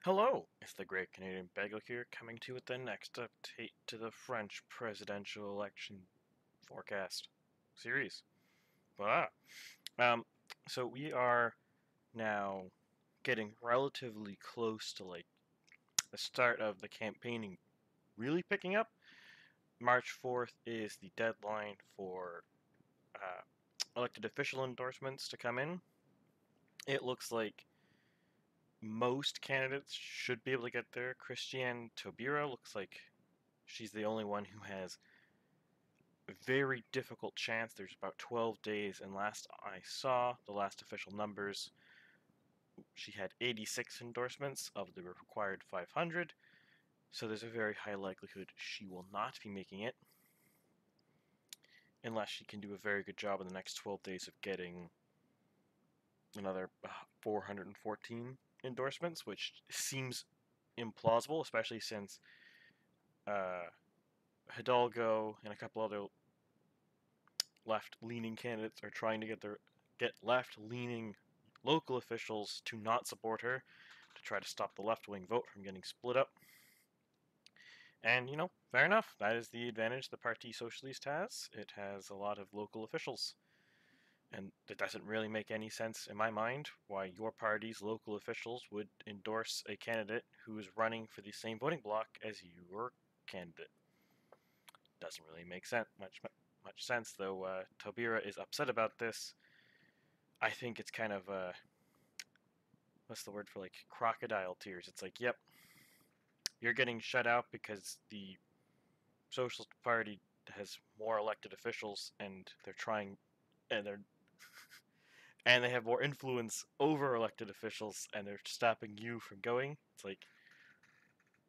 Hello, it's the Great Canadian Bagel here, coming to you with the next update to the French presidential election forecast series. Ah, um, so we are now getting relatively close to the start of the campaigning really picking up. March 4th is the deadline for uh, elected official endorsements to come in. It looks like most candidates should be able to get there. Christiane Taubira looks like she's the only one who has a very difficult chance. There's about 12 days, and last I saw, the last official numbers, she had 86 endorsements of the required 500, so there's a very high likelihood she will not be making it, unless she can do a very good job in the next 12 days of getting another 414 endorsements, which seems implausible, especially since uh, Hidalgo and a couple other left-leaning candidates are trying to get left-leaning local officials to not support her to try to stop the left-wing vote from getting split up. And, fair enough. That is the advantage the Parti Socialiste has. It has a lot of local officials. And it doesn't really make any sense in my mind why your party's local officials would endorse a candidate who is running for the same voting bloc as your candidate. Doesn't really make much sense, though. Taubira is upset about this. I think it's kind of what's the word for crocodile tears? It's like, yep, you're getting shut out because the Socialist Party has more elected officials, and they're trying, and they're and they have more influence over elected officials, and they're stopping you from going. It's like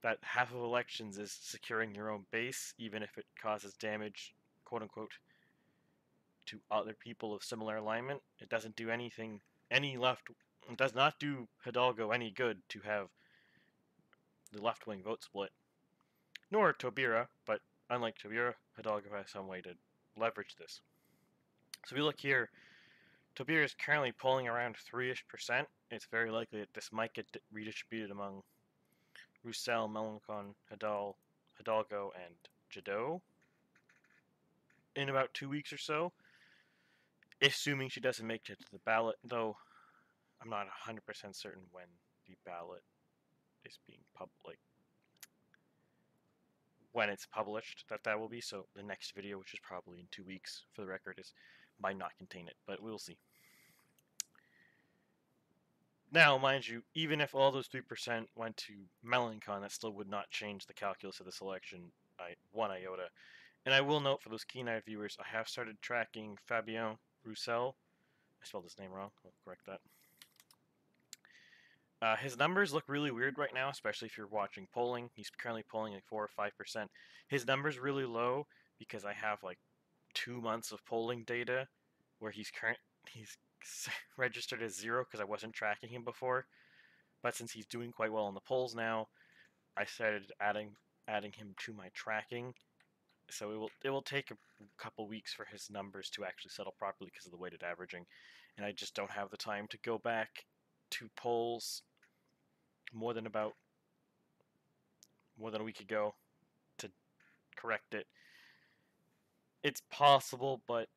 that half of elections is securing your own base, even if it causes damage, quote unquote, to other people of similar alignment. It doesn't do anything. It does not do Hidalgo any good to have the left-wing vote split, nor Taubira, but unlike Taubira, Hidalgo has some way to leverage this. So if you look here, Taubira is currently polling around 3-ish%. It's very likely that this might get redistributed among Roussel, Mélenchon, Hidalgo, and Jadot in about 2 weeks or so, assuming she doesn't make it to the ballot, though I'm not 100% certain when the ballot is being when it's published that will be. So the next video, which is probably in 2 weeks for the record, might not contain it, but we'll see. Now, mind you, even if all those 3% went to Mélenchon, that still would not change the calculus of this election one iota. And I will note for those keen-eyed viewers, I have started tracking Fabien Roussel. I spelled his name wrong. I'll correct that. His numbers look really weird right now, especially if you're watching polling. He's currently polling like 4 or 5%. His number's really low because I have like 2 months of polling data where he's registered as 0 because I wasn't tracking him before. But since he's doing quite well in the polls now, I started adding him to my tracking. So it will take a couple weeks for his numbers to actually settle properly because of the weighted averaging, and I just don't have the time to go back to polls more than a week ago to correct it. It's possible, but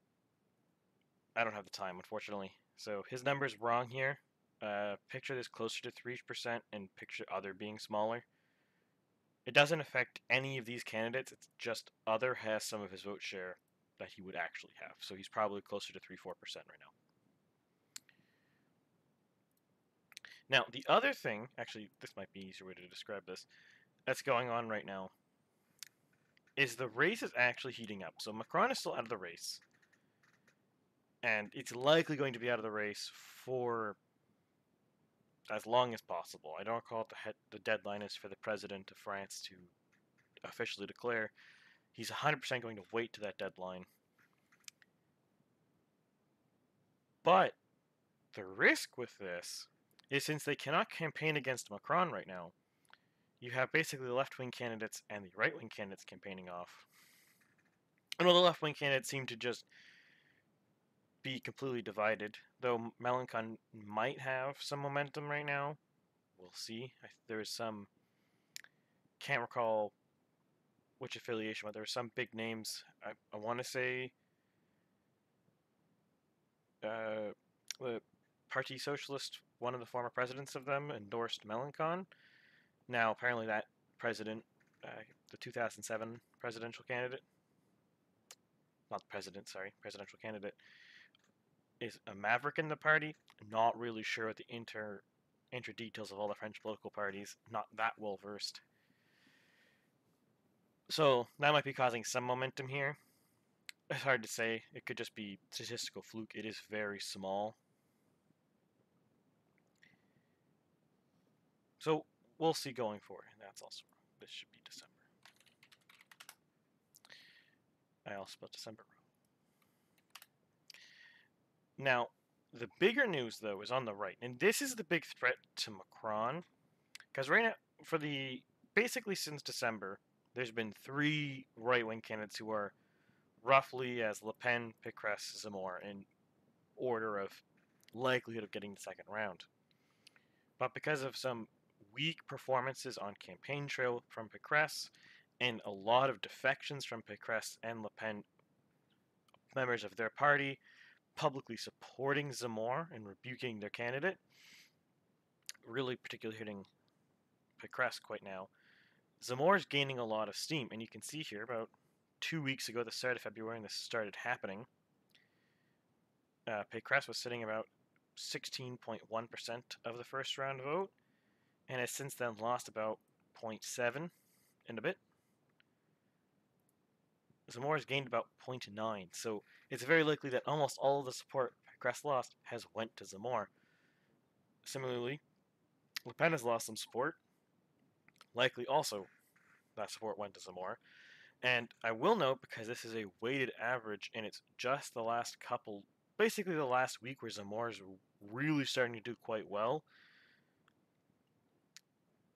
I don't have the time, unfortunately. So his number's wrong here. Picture this closer to 3% and picture other being smaller. It doesn't affect any of these candidates. It's just other has some of his vote share that he would actually have. So he's probably closer to 3-4% right now. Now, the other thing, actually, this might be an easier way to describe this, that's going on right now is the race is actually heating up. So Macron is still out of the race. And it's likely going to be out of the race for as long as possible. I don't recall what the deadline is for the president of France to officially declare. He's 100% going to wait to that deadline. But the risk with this is since they cannot campaign against Macron right now, you have basically the left-wing candidates and the right-wing candidates campaigning off. And all the left-wing candidates seem to just be completely divided, though Mélenchon might have some momentum right now, we'll see. There's some, can't recall which affiliation, but there are some big names. I want to say the Parti Socialist, one of the former presidents of them, endorsed Mélenchon. Now, apparently that president, the 2007 presidential candidate, not the president, sorry, presidential candidate, is a maverick in the party. Not really sure what the inter details of all the French political parties. Not that well versed. So that might be causing some momentum here. It's hard to say. It could just be statistical fluke. It is very small. So we'll see going forward. That's also wrong. This should be December. I also spelled December wrong. Now, the bigger news, though, is on the right. And this is the big threat to Macron. Because right now, basically since December, there's been 3 right-wing candidates who are roughly as Le Pen, Pécresse, Zemmour in order of likelihood of getting the second round. But because of some weak performances on campaign trail from Pécresse and a lot of defections from Pécresse and Le Pen, members of their party publicly supporting Zemmour and rebuking their candidate, really particularly hitting Pécresse quite now, Zemmour is gaining a lot of steam, and you can see here about 2 weeks ago, the start of February, and this started happening. Pécresse was sitting about 16.1% of the first round vote, and has since then lost about 0.7 in a bit. Zemmour has gained about 0.9, so it's very likely that almost all of the support Pécresse lost has went to Zemmour. Similarly, Le Pen has lost some support. Likely also that support went to Zemmour. And I will note, because this is a weighted average, and it's just the last couple, basically the last week where Zemmour is really starting to do quite well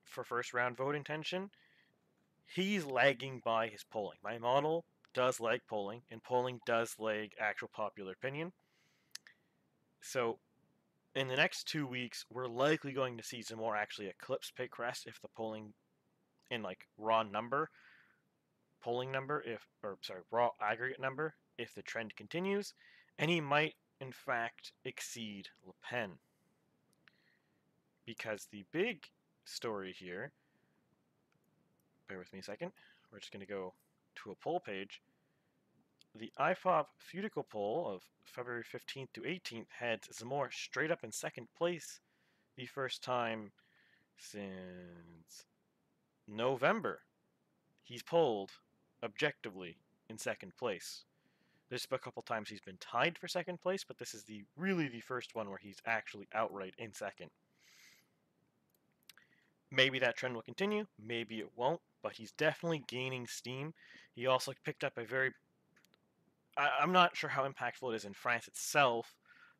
for first round vote intention, he's lagging by his polling. My model does lag polling, and polling does lag actual popular opinion. So in the next 2 weeks, we're likely going to see Zemmour actually eclipse Pécresse if the polling in like raw raw aggregate number, if the trend continues, and he might in fact exceed Le Pen. Because the big story here, bear with me a second, we're just going to go to a poll page. The IFOP Futical poll of February 15th to 18th had Zemmour straight up in second place the first time since November. He's polled objectively in second place. There's a couple times he's been tied for second place, but this is really the first one where he's actually outright in second. Maybe that trend will continue, maybe it won't, but he's definitely gaining steam. He also picked up a very... I'm not sure how impactful it is in France itself,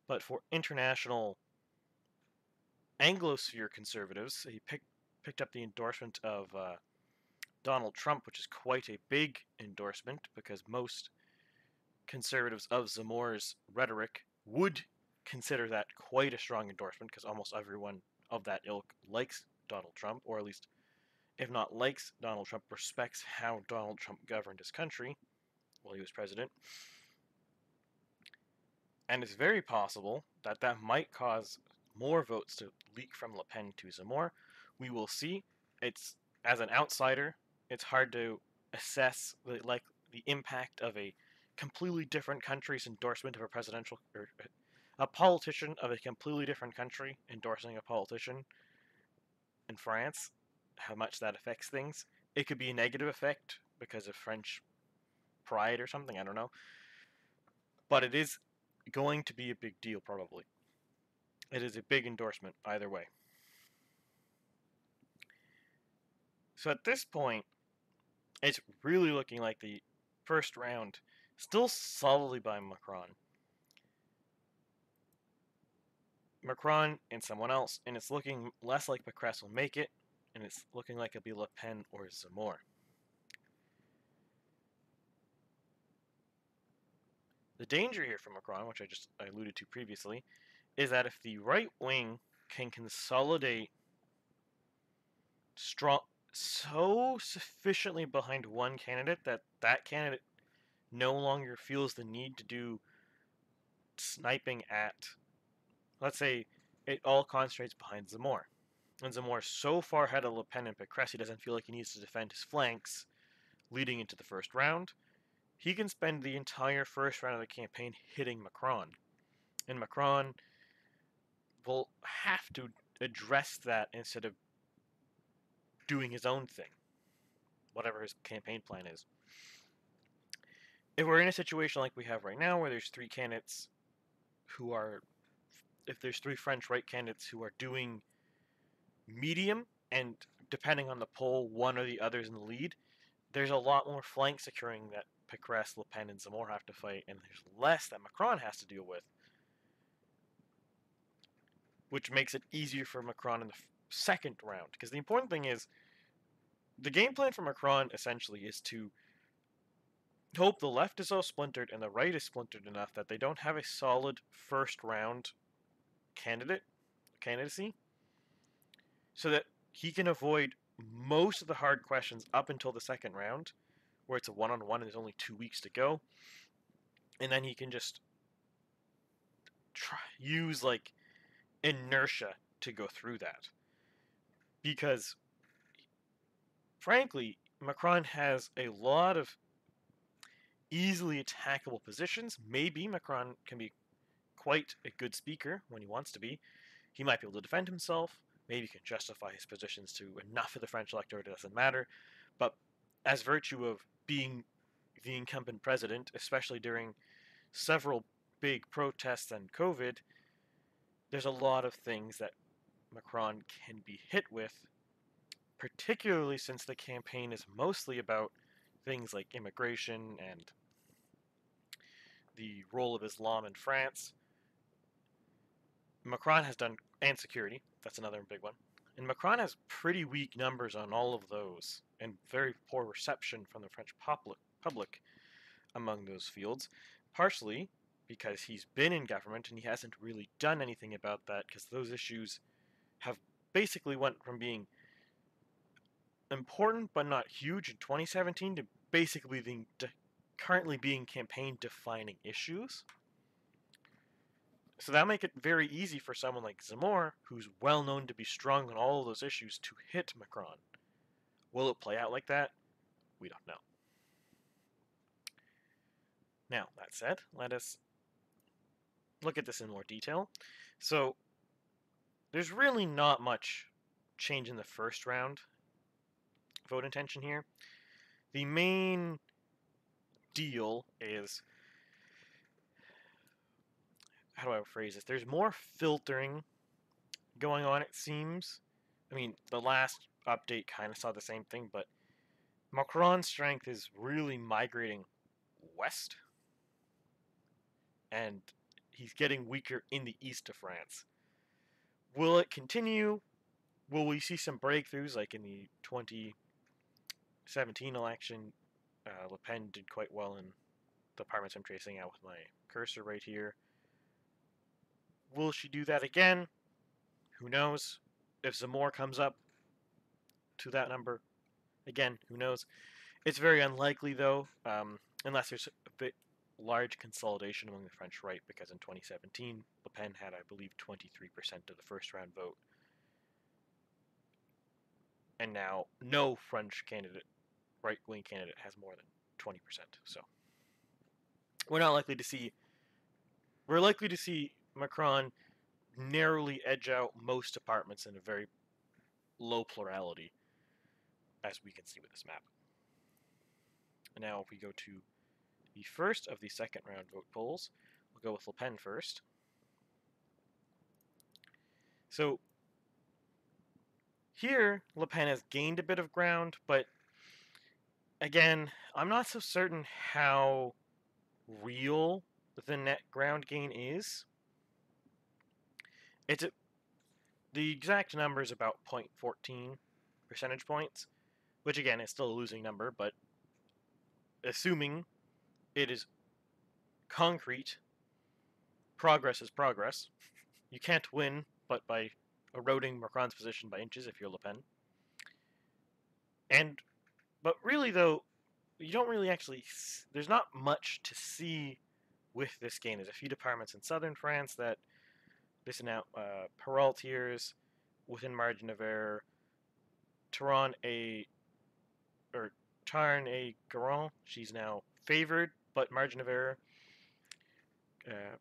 but for international Anglosphere conservatives, he picked up the endorsement of Donald Trump, which is quite a big endorsement, because most conservatives of Zemmour's rhetoric would consider that quite a strong endorsement, because almost everyone of that ilk likes Donald Trump, or at least, if not likes Donald Trump, respects how Donald Trump governed his country while he was president. And it's very possible that that might cause more votes to leak from Le Pen to Zemmour. We will see. It's, as an outsider, it's hard to assess the impact of a completely different country's endorsement of a presidential, or a politician of a completely different country endorsing a politician in France, how much that affects things. It could be a negative effect because of French pride or something, I don't know. But it is going to be a big deal, probably. It is a big endorsement either way. So at this point, it's really looking like the first round still solidly by Macron. Macron and someone else, and it's looking less like Pécresse will make it, and it's looking like it'll be Le Pen or Zemmour. The danger here for Macron, which I alluded to previously, is that if the right wing can consolidate strong, so sufficiently behind one candidate that that candidate no longer feels the need to do sniping at, let's say, it all concentrates behind Zemmour. And Zemmour is so far ahead of Le Pen and Pécresse, he doesn't feel like he needs to defend his flanks leading into the first round. He can spend the entire first round of the campaign hitting Macron. And Macron will have to address that instead of doing his own thing, whatever his campaign plan is. If we're in a situation like we have right now, where there's three candidates who are, if there's three French right candidates who are doing medium, and depending on the poll, one or the other is in the lead, there's a lot more flank securing that Pécresse, Le Pen, and Zemmour have to fight, and there's less that Macron has to deal with, which makes it easier for Macron in the second round. Because the important thing is, the game plan for Macron essentially is to hope the left is all splintered and the right is splintered enough that they don't have a solid first round candidacy, so that he can avoid most of the hard questions up until the second round, where it's a one-on-one and there's only 2 weeks to go, and then he can just use like inertia to go through that. Because frankly, Macron has a lot of easily attackable positions. Maybe Macron can be quite a good speaker when he wants to be. He might be able to defend himself. Maybe he can justify his positions to enough of the French electorate, it doesn't matter. But as virtue of being the incumbent president, especially during several big protests and COVID, there's a lot of things that Macron can be hit with, particularly since the campaign is mostly about things like immigration and the role of Islam in France. Macron has done, and security, that's another big one. And Macron has pretty weak numbers on all of those, and very poor reception from the French public among those fields, partially because he's been in government and he hasn't really done anything about that, because those issues have basically went from being important but not huge in 2017 to basically being currently being campaign defining issues. So that make it very easy for someone like Zemmour, who's well known to be strong on all of those issues, to hit Macron. Will it play out like that? We don't know. Now, that said, let us look at this in more detail. So, there's really not much change in the first round vote intention here. The main deal is, how do I phrase this? There's more filtering going on, it seems. I mean, the last update kind of saw the same thing, but Macron's strength is really migrating west, and he's getting weaker in the east of France. Will it continue? Will we see some breakthroughs like in the 2017 election? Le Pen did quite well in the apartments I'm tracing out with my cursor right here. Will she do that again? Who knows? If Zemmour comes up to that number, again, who knows? It's very unlikely, though, unless there's a bit large consolidation among the French right, because in 2017, Le Pen had, I believe, 23% of the first round vote. And now no French candidate, right-wing candidate, has more than 20%. So we're likely to see Macron narrowly edge out most departments in a very low plurality, as we can see with this map. And now if we go to the first of the second round vote polls, we'll go with Le Pen first. So here, Le Pen has gained a bit of ground, but again, I'm not so certain how real the net ground gain is. The exact number is about 0.14 percentage points, which again is still a losing number, but assuming it is concrete, progress is progress. You can't win but by eroding Macron's position by inches if you're Le Pen. And but really though, you don't really actually. There's not much to see with this game. There's a few departments in southern France that listen out Peraltiers within margin of error. Taran a or Tarn a Garon. She's now favored, but margin of error. Uh,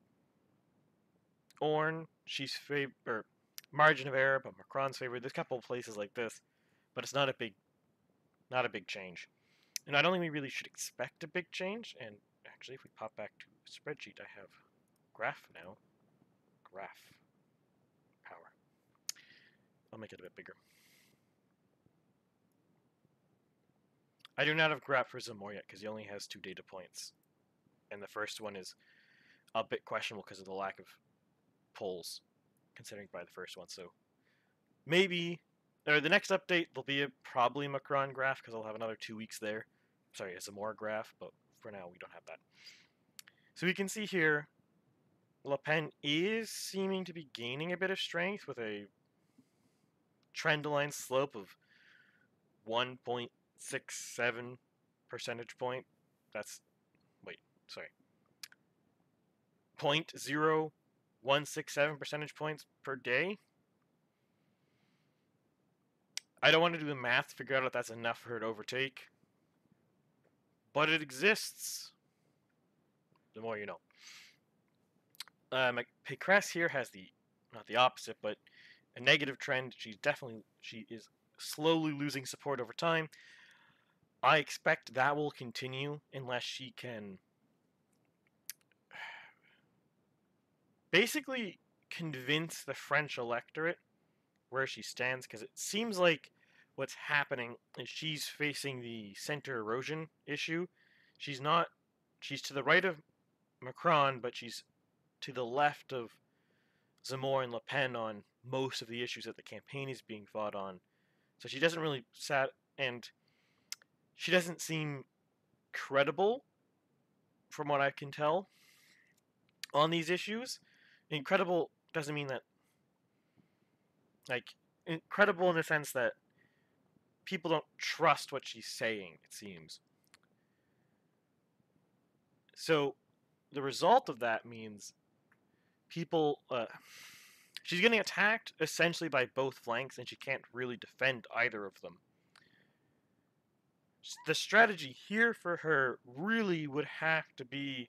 Orne, she's favored, margin of error, but Macron's favored. There's a couple of places like this, but it's not a big change. And I don't think we really should expect a big change. And actually, if we pop back to spreadsheet, I have graph now. Graph power. I'll make it a bit bigger. I do not have graph for Zamor yet because he only has 2 data points, and the first one is a bit questionable because of the lack of polls, considering by the first one. So maybe or the next update there'll be probably Macron graph because I'll have another 2 weeks there. Sorry, a Zamor graph, but for now we don't have that. So we can see here Le Pen is seeming to be gaining a bit of strength with a trend line slope of 1.67 percentage point. That's, wait, sorry. 0.0167 percentage points per day. I don't want to do the math to figure out if that's enough for her to overtake, but it exists. The more you know. Pécresse here has not the opposite, but a negative trend. She is slowly losing support over time. I expect that will continue unless she can basically convince the French electorate where she stands, because it seems like what's happening is she's facing the center erosion issue. She's to the right of Macron, but she's to the left of Zemmour and Le Pen on most of the issues that the campaign is being fought on. So she doesn't really and she doesn't seem credible from what I can tell on these issues. Incredible doesn't mean that, like, incredible in the sense that people don't trust what she's saying, it seems. So the result of that means people she's getting attacked essentially by both flanks, and she can't really defend either of them. The strategy here for her really would have to be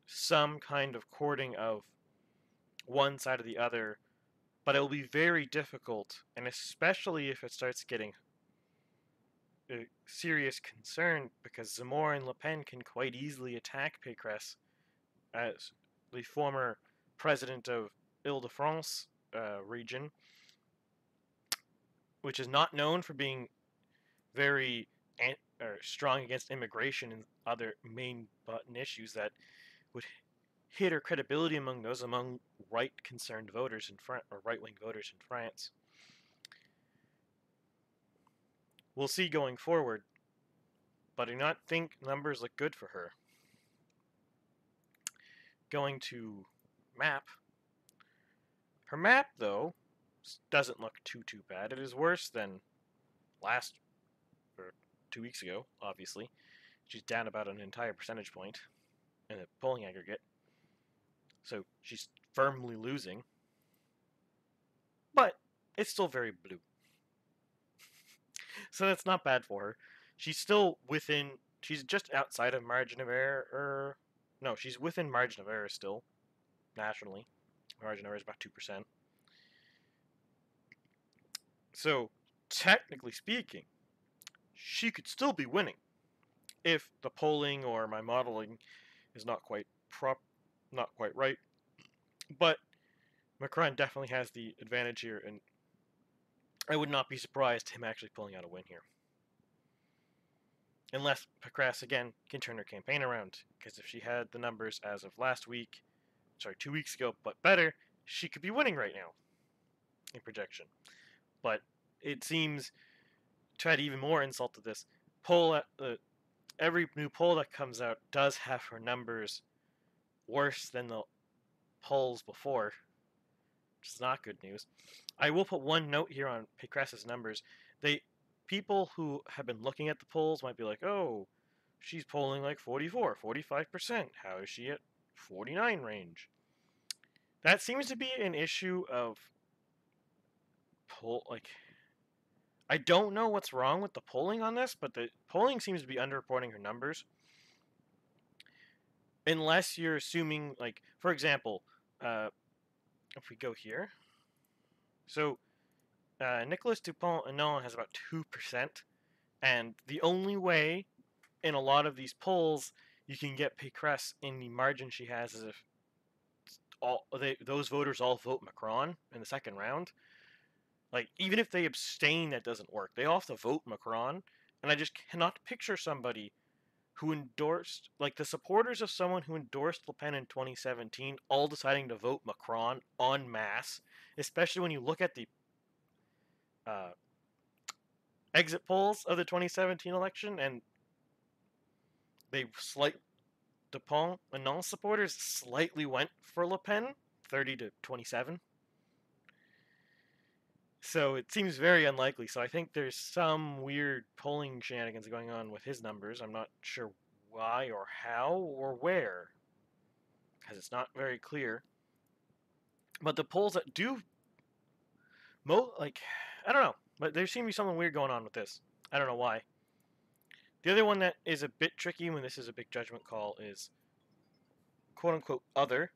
some kind of courting of one side or the other, but it will be very difficult, and especially if it starts getting a serious concern, because Zemmour and Le Pen can quite easily attack Pécresse as the former president of Ile-de-France region, which is not known for being very strong against immigration and other main button issues that would hit her credibility among right-concerned voters in France, or right-wing voters in France. We'll see going forward, but I do not think numbers look good for her. Going to map. Her map, though, doesn't look too bad. It is worse than last, or 2 weeks ago, obviously. She's down about an entire percentage point in the polling aggregate. So she's firmly losing. But it's still very blue. So that's not bad for her. She's still within, she's just outside of margin of error. No, she's within margin of error still, nationally. Margin of error is about 2%. So, technically speaking, she could still be winning if the polling or my modeling is not quite right. But Macron definitely has the advantage here, and I would not be surprised him actually pulling out a win here. Unless Pécresse, again, can turn her campaign around, because if she had the numbers as of 2 weeks ago, but better, she could be winning right now in projection. But it seems, to add even more insult to this, every new poll that comes out does have her numbers worse than the polls before, which is not good news. I will put one note here on Pécresse's numbers. people who have been looking at the polls might be like, oh, she's polling like 44, 45%. How is she at 49 range? That seems to be an issue of poll. Like, I don't know what's wrong with the polling on this, but the polling seems to be underreporting her numbers. Unless you're assuming, like, for example, if we go here, so Nicholas Dupont-Aignan has about 2%, and the only way in a lot of these polls you can get Pécresse in the margin she has is if those voters all vote Macron in the second round. Like, even if they abstain, that doesn't work. They all have to vote Macron, and I just cannot picture somebody who endorsed, like the supporters of someone who endorsed Le Pen in 2017, all deciding to vote Macron en masse, especially when you look at the uh, exit polls of the 2017 election, and Dupont-Aignan supporters slightly went for Le Pen, 30 to 27. So it seems very unlikely. So I think there's some weird polling shenanigans going on with his numbers. I'm not sure why or how or where, because it's not very clear. But the polls that do, I don't know, but there seems to be something weird going on with this. I don't know why. The other one that is a bit tricky when this is a big judgment call is quote-unquote other.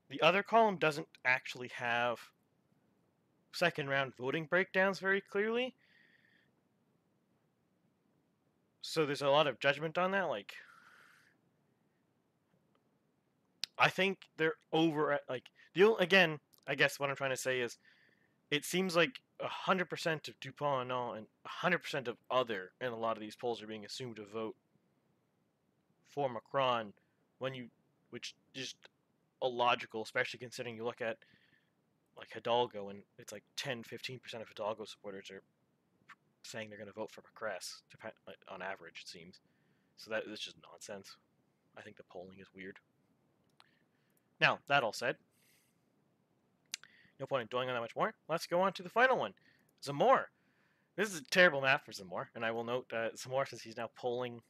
The other column doesn't actually have second round voting breakdowns very clearly. So there's a lot of judgment on that. Like, I think they're over at, like, again, I guess what I'm trying to say is it seems like 100% of Dupont-Aignan and 100% of other in a lot of these polls are being assumed to vote for Macron which is illogical, especially considering you look at like Hidalgo and it's like 10-15% of Hidalgo supporters are saying they're going to vote for Pécresse, on average, it seems. So that's just nonsense. I think the polling is weird. Now, that all said, no point in dwelling on that much more. Let's go on to the final one. Zemmour. This is a terrible map for Zemmour, and I will note Zemmour, since he's now polling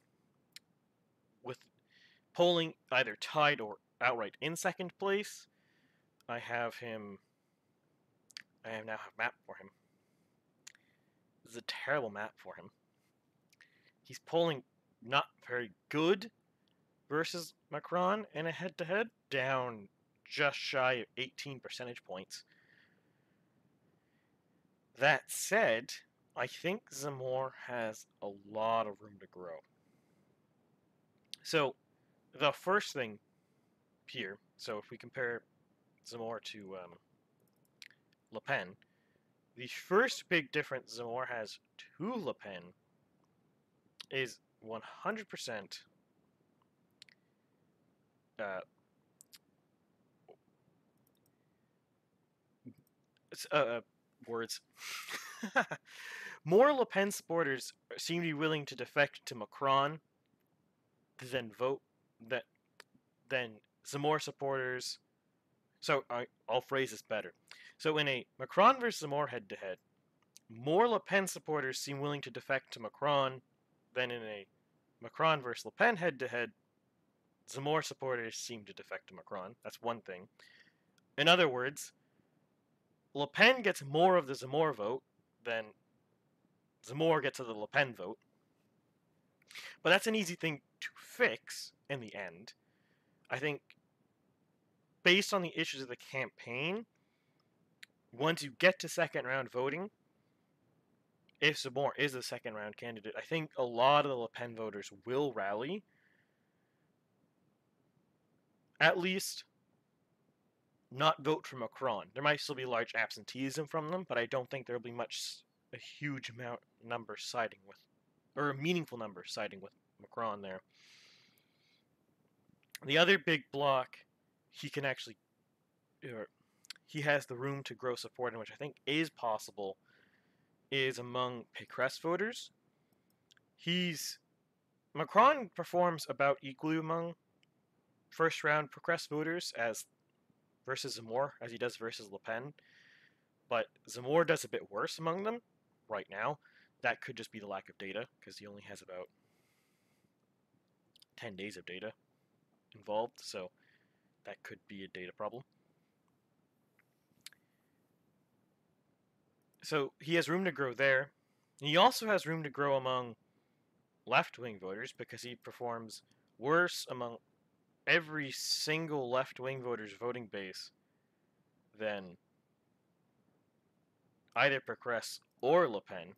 either tied or outright in second place, I now have a map for him. This is a terrible map for him. He's polling not very good versus Macron in a head-to-head, down just shy of 18 percentage points. That said, I think Zemmour has a lot of room to grow. So, the first thing here, so if we compare Zemmour to Le Pen, the first big difference Zemmour has to Le Pen is 100% words. More Le Pen supporters seem to be willing to defect to Macron than Zemmour supporters. So I'll phrase this better. So in a Macron versus Zemmour head-to-head, more Le Pen supporters seem willing to defect to Macron than in a Macron versus Le Pen head-to-head, Zemmour supporters seem to defect to Macron. That's one thing. In other words, Le Pen gets more of the Zemmour vote than Zemmour gets of the Le Pen vote. But that's an easy thing to fix in the end. I think, based on the issues of the campaign, once you get to second round voting, if Zemmour is a second round candidate, I think a lot of the Le Pen voters will rally. At least not vote for Macron. There might still be large absenteeism from them, but I don't think there'll be a huge number siding with, or a meaningful number siding with Macron there. The other big block he has the room to grow support in, which I think is possible, is among Pécresse voters. Macron performs about equally among first round Pécresse voters versus Zemmour as he does versus Le Pen, but Zemmour does a bit worse among them. right now. That could just be the lack of data, because he only has about 10 days of data involved, so that could be a data problem. So he has room to grow there. He also has room to grow among left-wing voters, because he performs worse among every single left-wing voter's voting base than either Pécresse or Le Pen.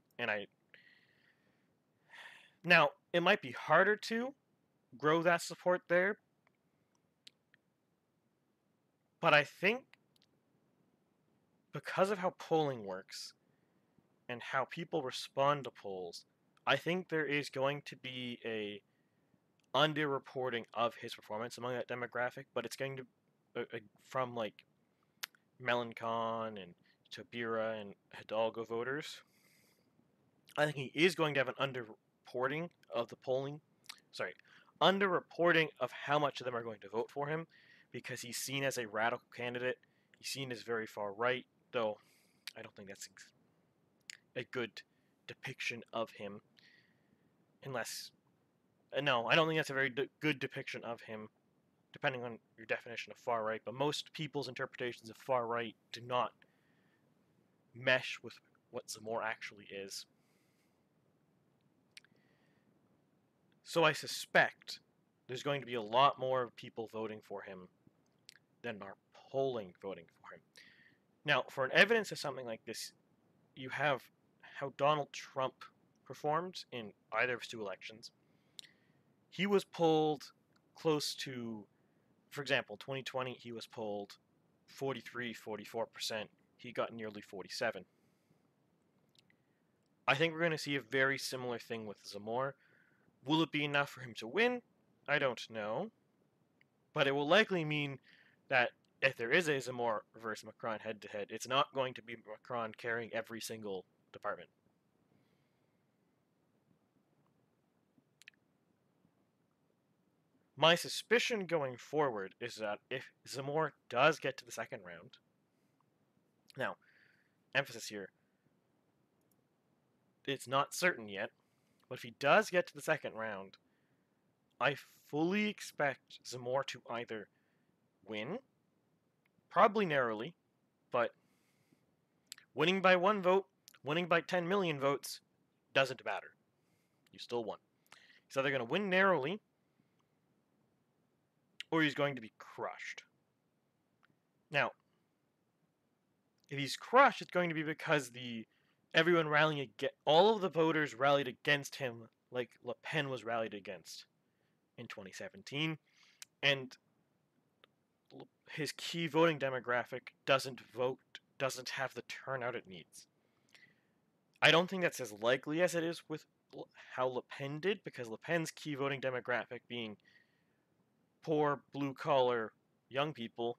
Now, it might be harder to grow that support there, but I think because of how polling works and how people respond to polls, I think there is going to be a underreporting of his performance among that demographic, but it's going to from like Melancon and Tabira and Hidalgo voters. I think he is going to have an underreporting of the polling. Underreporting of how much of them are going to vote for him, because he's seen as a radical candidate. He's seen as very far right, though I don't think that's a good depiction of him. Unless, no, I don't think that's a very good depiction of him, depending on your definition of far right. But most people's interpretations of far right do not mesh with what Zamor actually is. So I suspect there's going to be a lot more people voting for him than are polling voting for him. Now, for an evidence of something like this, you have how Donald Trump performed in either of his two elections. He was polled close to, for example, 2020, he was polled 43, 44%. He got nearly 47. I think we're going to see a very similar thing with Zamor. Will it be enough for him to win? I don't know. But it will likely mean that if there is a Zamor versus Macron head-to-head, it's not going to be Macron carrying every single department. My suspicion going forward is that if Zamor does get to the second round, now, emphasis here, it's not certain yet, but if he does get to the second round, I fully expect Zamor to either win, probably narrowly, but winning by 1 vote, winning by 10 million votes, doesn't matter. You still won. He's either going to win narrowly, or he's going to be crushed. Now, if he's crushed, it's going to be because everyone rallying all of the voters rallied against him, like Le Pen was rallied against in 2017, and his key voting demographic doesn't have the turnout it needs. I don't think that's as likely as it is with how Le Pen did, because Le Pen's key voting demographic being poor, blue-collar young people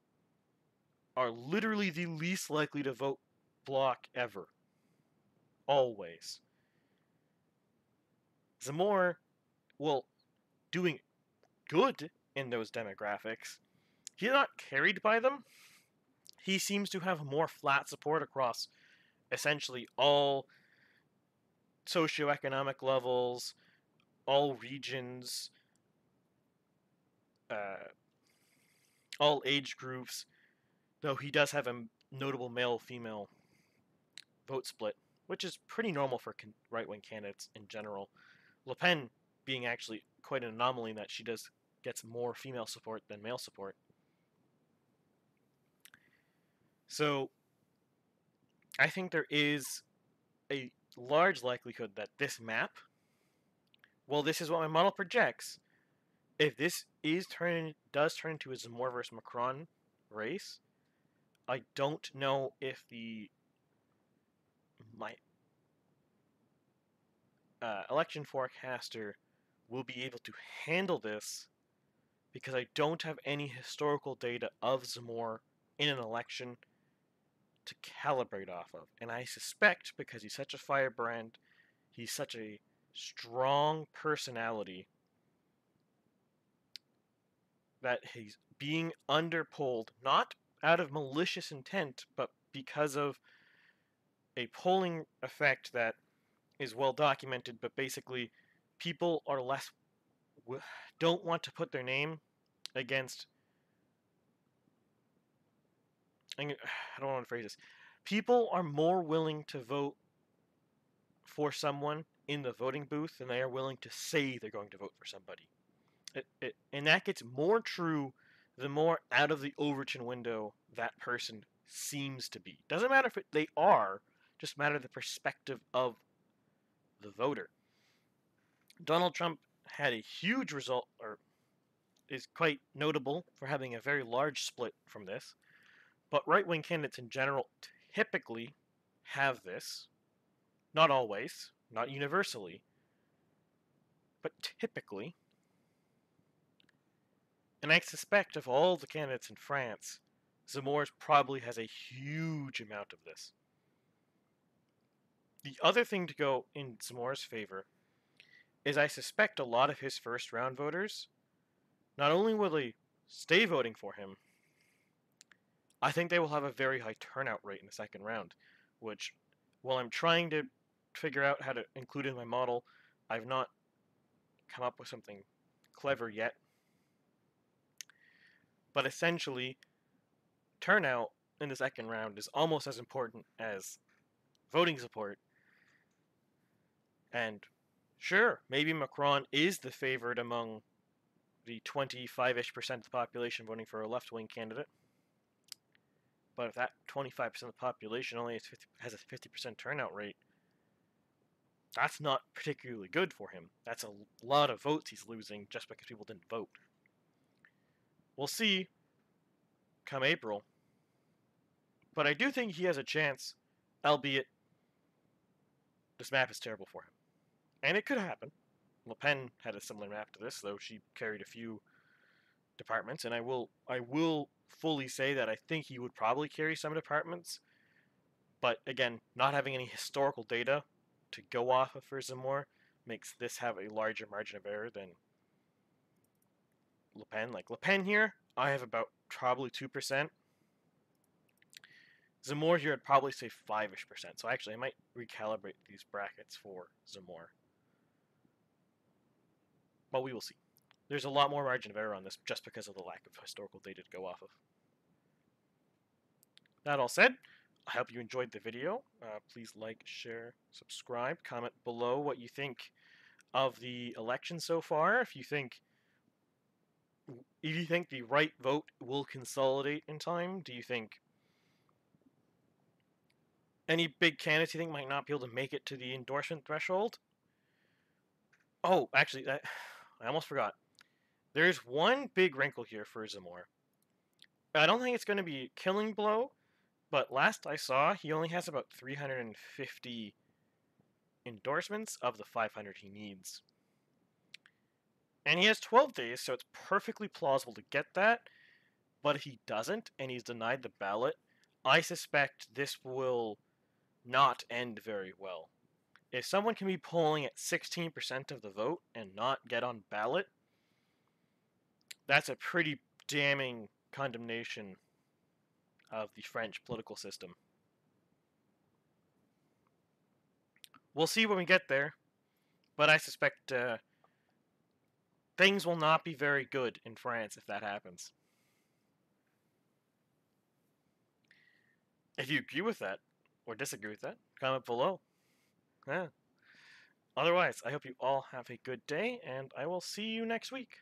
are literally the least likely to vote bloc ever. Always. Zamor, well, doing good in those demographics, he's not carried by them. He seems to have more flat support across essentially all socioeconomic levels, all regions, all age groups, though he does have a notable male-female vote split, which is pretty normal for right-wing candidates in general. Le Pen being actually quite an anomaly in that she gets more female support than male support. So I think there is a large likelihood that this map, well, this is what my model projects. If this does turn into a Zamor versus Macron race, I don't know if my election forecaster will be able to handle this, because I don't have any historical data of Zamor in an election to calibrate off of. And I suspect, because he's such a firebrand, he's such a strong personality, that he's being underpolled, not out of malicious intent, but because of a polling effect that is well documented, but basically, people are less don't want to put their name against. I don't want to phrase this. People are more willing to vote for someone in the voting booth than they are willing to say they're going to vote for somebody. And that gets more true the more out of the Overton window that person seems to be. Doesn't matter if they are, just matter the perspective of the voter. Donald Trump had a huge result, or is quite notable for having a very large split from this. But right-wing candidates in general typically have this. Not always, not universally, but typically. And I suspect of all the candidates in France, Zemmour probably has a huge amount of this. The other thing to go in Zemmour's favor is I suspect a lot of his first round voters, not only will they stay voting for him, I think they will have a very high turnout rate in the second round, which, while I'm trying to figure out how to include in my model, I've not come up with something clever yet. But essentially, turnout in the second round is almost as important as voting support. And sure, maybe Macron is the favorite among the 25-ish% of the population voting for a left-wing candidate. But if that 25% of the population only has a 50% turnout rate, that's not particularly good for him. That's a lot of votes he's losing just because people didn't vote. We'll see come April. But I do think he has a chance, albeit this map is terrible for him. And it could happen. Le Pen had a similar map to this, though she carried a few departments, and I will fully say that I think he would probably carry some departments. But again, not having any historical data to go off of for Zemmour makes this have a larger margin of error than Le Pen. Like Le Pen here, I have about probably 2%. Zemmour here, I'd probably say 5-ish%. So actually, I might recalibrate these brackets for Zemmour. But we will see. There's a lot more margin of error on this just because of the lack of historical data to go off of. That all said, I hope you enjoyed the video. Please like, share, subscribe, comment below what you think of the election so far. If you think the right vote will consolidate in time, do you think any big candidates you think might not be able to make it to the endorsement threshold? Oh, actually, I almost forgot. There's one big wrinkle here for Zemmour. I don't think it's going to be a killing blow, but last I saw, he only has about 350 endorsements of the 500 he needs. And he has 12 days, so it's perfectly plausible to get that. But if he doesn't, and he's denied the ballot, I suspect this will not end very well. If someone can be polling at 16% of the vote and not get on ballot, that's a pretty damning condemnation of the French political system. We'll see when we get there, but I suspect things will not be very good in France if that happens. If you agree with that, or disagree with that, comment below. Yeah. Otherwise, I hope you all have a good day, and I will see you next week.